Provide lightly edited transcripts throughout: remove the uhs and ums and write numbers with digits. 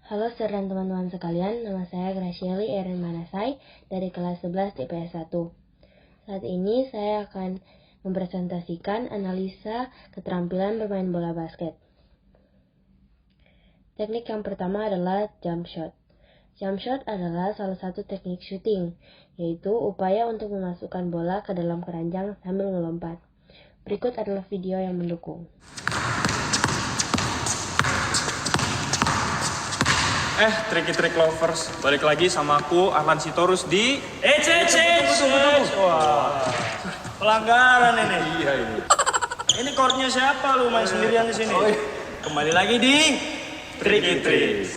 Halo saudara dan teman-teman sekalian, nama saya Gracieli Erin Manasai dari kelas 11 IPS 1. Saat ini saya akan mempresentasikan analisa keterampilan bermain bola basket. Teknik yang pertama adalah jump shot. Jump shot adalah salah satu teknik shooting, yaitu upaya untuk memasukkan bola ke dalam keranjang sambil melompat. Berikut adalah video yang mendukung. Tricky-trick lovers, balik lagi sama aku Arlan Sitorus di Wah, pelanggaran ini. Iya ini. Ini chordnya siapa? Lu main sendirian di sini. Kembali lagi di Tricky Trick.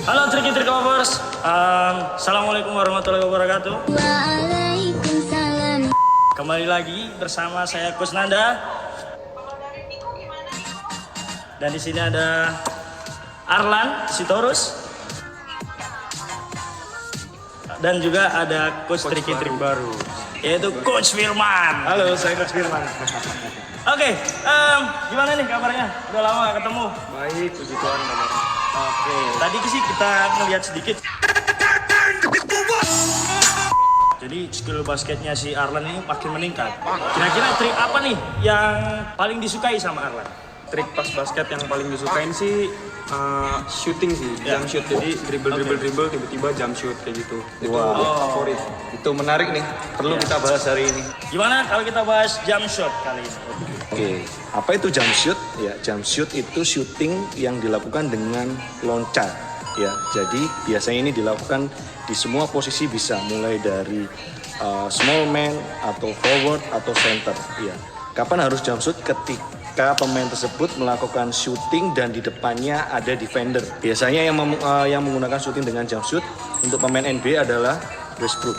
Halo Tricky Trick lovers. Assalamualaikum warahmatullahi wabarakatuh. Waalaikumsalam. Kembali lagi bersama saya Kusnanda. Dan di sini ada Arlan Sitorus. Dan juga ada Coach Tricky Trick baru, yaitu Coach Firman. Halo, saya Coach Firman. Oke, gimana nih kabarnya? Udah lama gak ketemu. Baik, puji Tuhan kabarnya. Oke, tadi sih kita ngeliat sedikit. Jadi skill basketnya si Arlan ini makin meningkat. Kira-kira trik apa nih yang paling disukai sama Arlan? Trik pas basket yang paling disukain sih shooting sih, jump shoot. Jadi dribble tiba-tiba jump shoot kayak gitu. Itu favorit. Itu menarik nih. Perlu kita bahas hari ini. Gimana kalau kita bahas jump shot kali ini? Oke, apa itu jump shoot? Ya, jump shoot itu shooting yang dilakukan dengan loncat. Ya, jadi biasanya ini dilakukan di semua posisi, bisa mulai dari small man atau forward atau center. Ya, kapan harus jump shoot? Ketika pemain tersebut melakukan shooting dan di depannya ada defender. Biasanya yang menggunakan shooting dengan jump shoot untuk pemain NBA adalah Westbrook.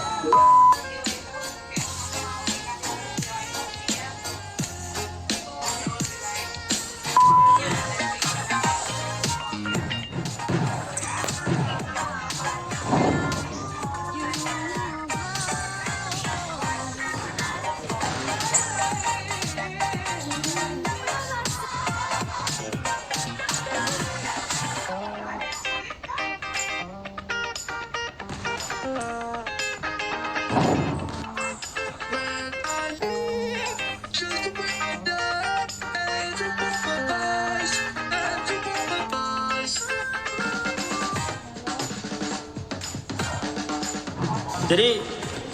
Jadi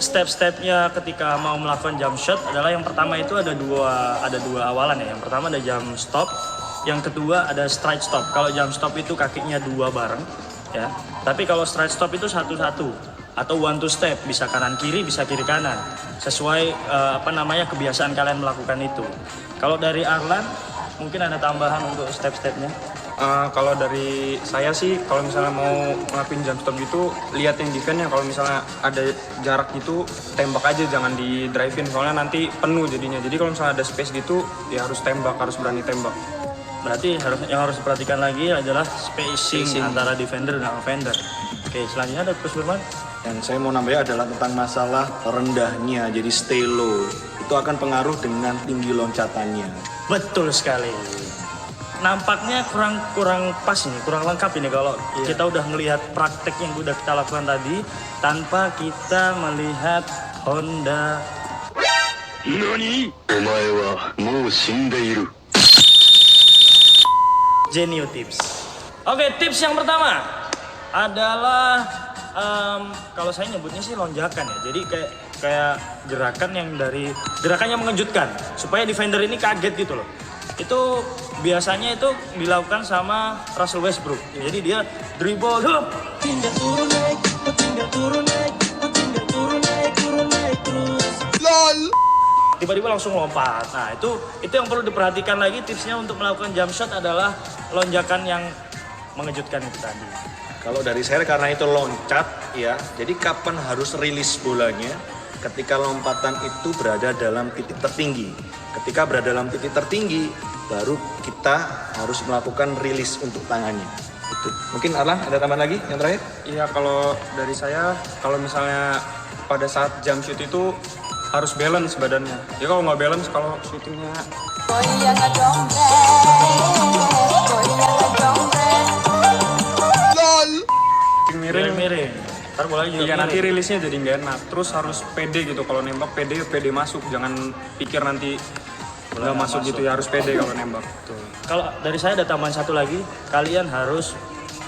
step-stepnya ketika mau melakukan jump shot adalah yang pertama itu ada dua awalan ya. Yang pertama ada jump stop, yang kedua ada stride stop. Kalau jump stop itu kakinya dua bareng ya. Tapi kalau stride stop itu satu-satu atau one two step, bisa kanan kiri, bisa kiri kanan. Sesuai kebiasaan kalian melakukan itu. Kalau dari Arlan mungkin ada tambahan untuk step-stepnya. Kalau dari saya sih, kalau misalnya mau ngelakuin jump stop gitu, liatin defense-nya. Kalau misalnya ada jarak gitu, tembak aja, jangan di drive-in. Soalnya nanti penuh jadinya. Jadi kalau misalnya ada space gitu, ya harus tembak, harus berani tembak. Berarti yang harus diperhatikan lagi adalah spacing antara defender dan offender. Oke, selanjutnya ada Coach Firman. Yang saya mau nambahnya adalah tentang masalah rendahnya, jadi stay low. Itu akan pengaruh dengan tinggi loncatannya. Betul sekali. Nampaknya kurang pas ini, kurang lengkap ini kalau kita udah ngelihat praktek yang udah kita lakukan tadi tanpa kita melihat Honda. NANI? Omae wa mou shindeiru. Genio tips. Oke, tips yang pertama adalah kalau saya nyebutnya sih lonjakan ya. Jadi kayak gerakan yang mengejutkan supaya defender ini kaget gitu loh. Itu biasanya itu dilakukan sama Russell Westbrook. Jadi dia dribble, tinggal turun naik terus. LOL. Tiba-tiba langsung lompat. Nah, itu yang perlu diperhatikan lagi. Tipsnya untuk melakukan jump shot adalah lonjakan yang mengejutkan itu tadi. Kalau dari saya, karena itu loncat ya, jadi kapan harus rilis bolanya? Ketika lompatan itu berada dalam titik tertinggi. Ketika berada dalam titik tertinggi, baru kita harus melakukan rilis untuk tangannya. Gitu. Mungkin Arlan ada tambahan lagi yang terakhir? Iya, kalau dari saya, kalau misalnya pada saat jump shoot itu harus balance badannya. Ya kalau nggak balance, kalau shootingnya miring, Miring. Ntar bolanya juga iya miring. nanti rilisnya jadi nggak enak. Terus harus pede gitu, kalau nembak pede masuk. Jangan pikir nanti nggak masuk gitu ya, harus pede kalau nembak. Tuh. Kalau dari saya ada tambahan satu lagi, kalian harus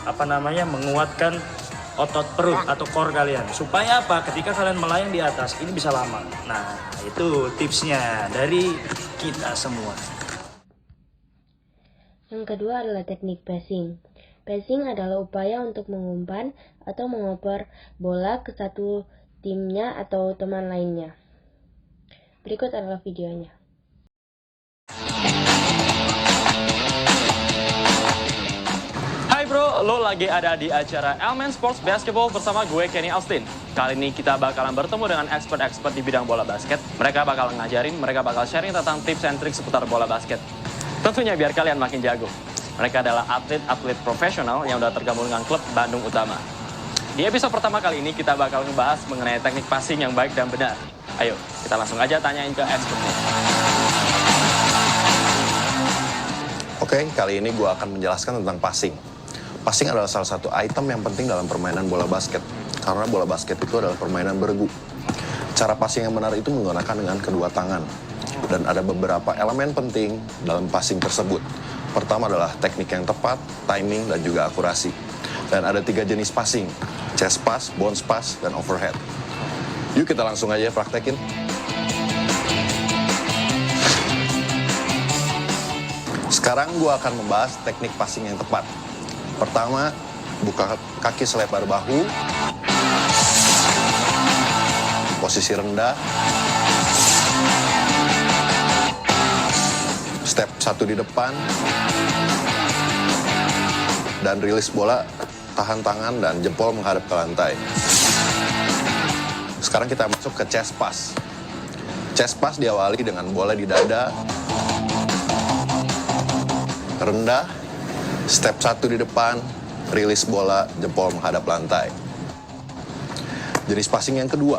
menguatkan otot perut atau core kalian. Supaya apa? Ketika kalian melayang di atas, ini bisa lama. Nah, itu tipsnya dari kita semua. Yang kedua adalah teknik passing. Passing adalah upaya untuk mengumpan atau mengoper bola ke satu timnya atau teman lainnya. Berikut adalah videonya. Hai bro, lo lagi ada di acara Elmen Sports Basketball bersama gue Kenny Austin. Kali ini kita bakalan bertemu dengan expert-expert di bidang bola basket. Mereka bakal ngajarin, mereka bakal sharing tentang tips and trik seputar bola basket. Tentunya biar kalian makin jago. Mereka adalah atlet-atlet profesional yang udah tergabung dengan klub Bandung Utama. Di episode pertama kali ini kita bakal ngebahas mengenai teknik passing yang baik dan benar. Ayo, kita langsung aja tanyain ke expertnya. Oke, kali ini gue akan menjelaskan tentang passing. Passing adalah salah satu item yang penting dalam permainan bola basket. Karena bola basket itu adalah permainan bergu. Cara passing yang benar itu menggunakan dengan kedua tangan. Dan ada beberapa elemen penting dalam passing tersebut. Pertama adalah teknik yang tepat, timing, dan juga akurasi. Dan ada 3 jenis passing, chest pass, bounce pass, dan overhead. Yuk kita langsung aja praktekin. Sekarang gue akan membahas teknik passing yang tepat. Pertama, buka kaki selebar bahu, posisi rendah, step 1 di depan, dan rilis bola, tahan tangan dan jempol menghadap ke lantai. Sekarang kita masuk ke chest pass. Chest pass diawali dengan bola di dada, rendah, step 1 di depan, rilis bola, jempol menghadap lantai. Jenis passing yang kedua,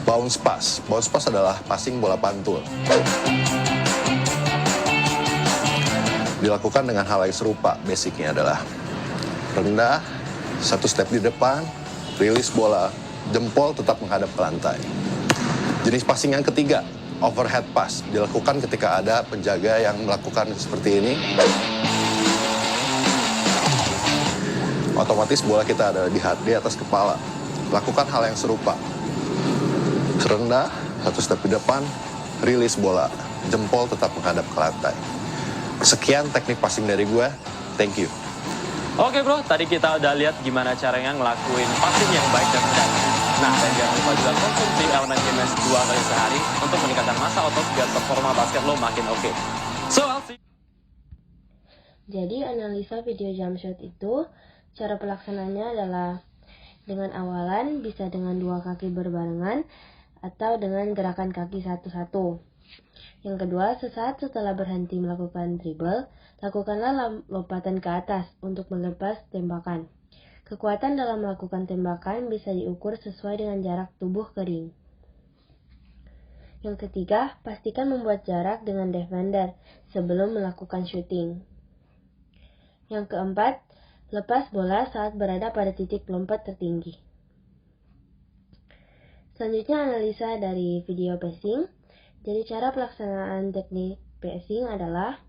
bounce pass. Bounce pass adalah passing bola pantul. Dilakukan dengan hal yang serupa. Basicnya adalah rendah, 1 step di depan, rilis bola, jempol tetap menghadap ke lantai. Jenis passing yang ketiga, overhead pass. Dilakukan ketika ada penjaga yang melakukan seperti ini. Otomatis bola kita ada di atas kepala. Lakukan hal yang serupa. Rendah, 1 step di depan, rilis bola, jempol tetap menghadap ke lantai. Sekian teknik passing dari gue. Thank you. Oke bro, tadi kita udah lihat gimana caranya ngelakuin passing yang baik dan benar. Nah, dan jangan lupa juga konsumsi elemen games 2 kali sehari untuk meningkatkan massa otot biar performa basket lo makin oke. So, I'll see. Jadi analisa video jump shot itu, cara pelaksananya adalah dengan awalan bisa dengan 2 kaki berbarengan atau dengan gerakan kaki satu-satu. Yang kedua, sesaat setelah berhenti melakukan dribble, lakukanlah lompatan ke atas untuk melepas tembakan. Kekuatan dalam melakukan tembakan bisa diukur sesuai dengan jarak tubuh ke ring. Yang ketiga, pastikan membuat jarak dengan defender sebelum melakukan shooting. Yang keempat, lepas bola saat berada pada titik lompat tertinggi. Selanjutnya analisa dari video passing. Jadi cara pelaksanaan teknik passing adalah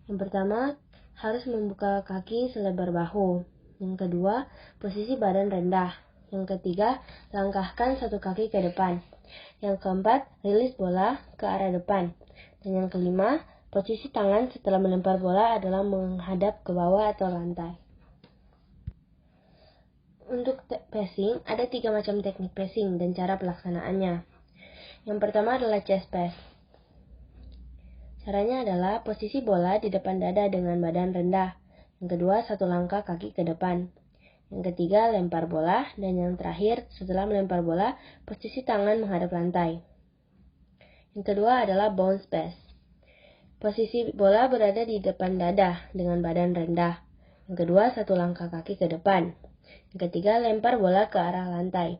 yang pertama, harus membuka kaki selebar bahu. Yang kedua, posisi badan rendah. Yang ketiga, langkahkan 1 kaki ke depan. Yang keempat, rilis bola ke arah depan. Dan yang kelima, posisi tangan setelah melempar bola adalah menghadap ke bawah atau lantai. Untuk passing, ada 3 macam teknik passing dan cara pelaksanaannya. Yang pertama adalah chest pass. Caranya adalah posisi bola di depan dada dengan badan rendah. Yang kedua, 1 langkah kaki ke depan. Yang ketiga, lempar bola. Dan yang terakhir, setelah melempar bola, posisi tangan menghadap lantai. Yang kedua adalah bounce pass. Posisi bola berada di depan dada dengan badan rendah. Yang kedua, 1 langkah kaki ke depan. Yang ketiga, lempar bola ke arah lantai.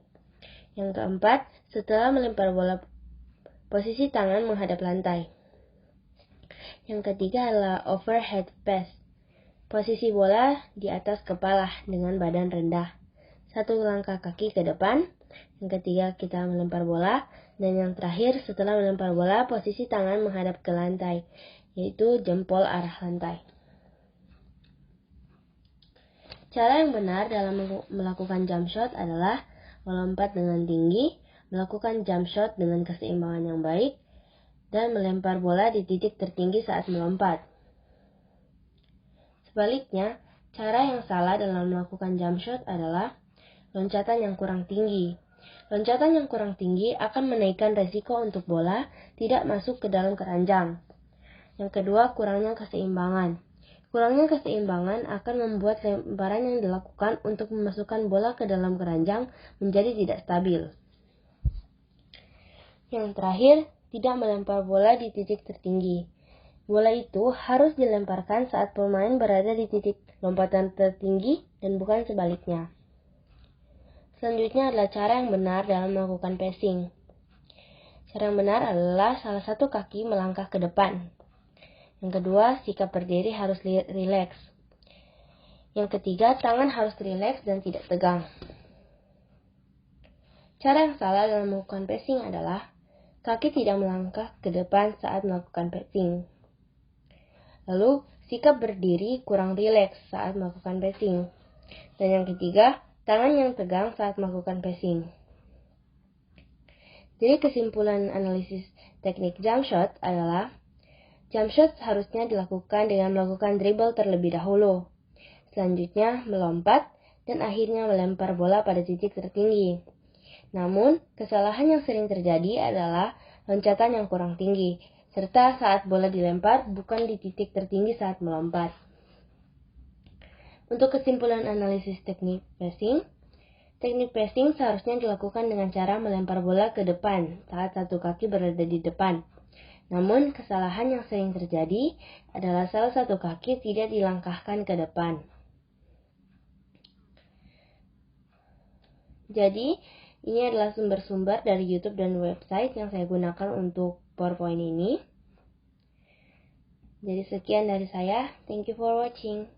Yang keempat, setelah melempar bola, posisi tangan menghadap lantai. Yang ketiga adalah overhead pass. Posisi bola di atas kepala dengan badan rendah. 1 langkah kaki ke depan. Yang ketiga, kita melempar bola. Dan yang terakhir, setelah melempar bola, posisi tangan menghadap ke lantai, yaitu jempol arah lantai. Cara yang benar dalam melakukan jump shot adalah melompat dengan tinggi, melakukan jump shot dengan keseimbangan yang baik, dan melempar bola di titik tertinggi saat melompat. Sebaliknya, cara yang salah dalam melakukan jump shot adalah loncatan yang kurang tinggi. Loncatan yang kurang tinggi akan menaikkan resiko untuk bola tidak masuk ke dalam keranjang. Yang kedua, kurangnya keseimbangan. Kurangnya keseimbangan akan membuat lemparan yang dilakukan untuk memasukkan bola ke dalam keranjang menjadi tidak stabil. Yang terakhir, tidak melempar bola di titik tertinggi. Bola itu harus dilemparkan saat pemain berada di titik lompatan tertinggi dan bukan sebaliknya. Selanjutnya adalah cara yang benar dalam melakukan passing. Cara yang benar adalah salah satu kaki melangkah ke depan. Yang kedua, sikap berdiri harus rileks. Yang ketiga, tangan harus rileks dan tidak tegang. Cara yang salah dalam melakukan passing adalah kaki tidak melangkah ke depan saat melakukan passing. Lalu, sikap berdiri kurang rileks saat melakukan passing. Dan yang ketiga, tangan yang tegang saat melakukan passing. Jadi kesimpulan analisis teknik jump shot adalah jump shot harusnya dilakukan dengan melakukan dribble terlebih dahulu. Selanjutnya melompat dan akhirnya melempar bola pada titik tertinggi. Namun, kesalahan yang sering terjadi adalah loncatan yang kurang tinggi, serta saat bola dilempar bukan di titik tertinggi saat melompat. Untuk kesimpulan analisis teknik passing seharusnya dilakukan dengan cara melempar bola ke depan saat satu kaki berada di depan. Namun, kesalahan yang sering terjadi adalah salah satu kaki tidak dilangkahkan ke depan. Jadi, ini adalah sumber-sumber dari YouTube dan website yang saya gunakan untuk PowerPoint ini. Jadi, sekian dari saya. Thank you for watching.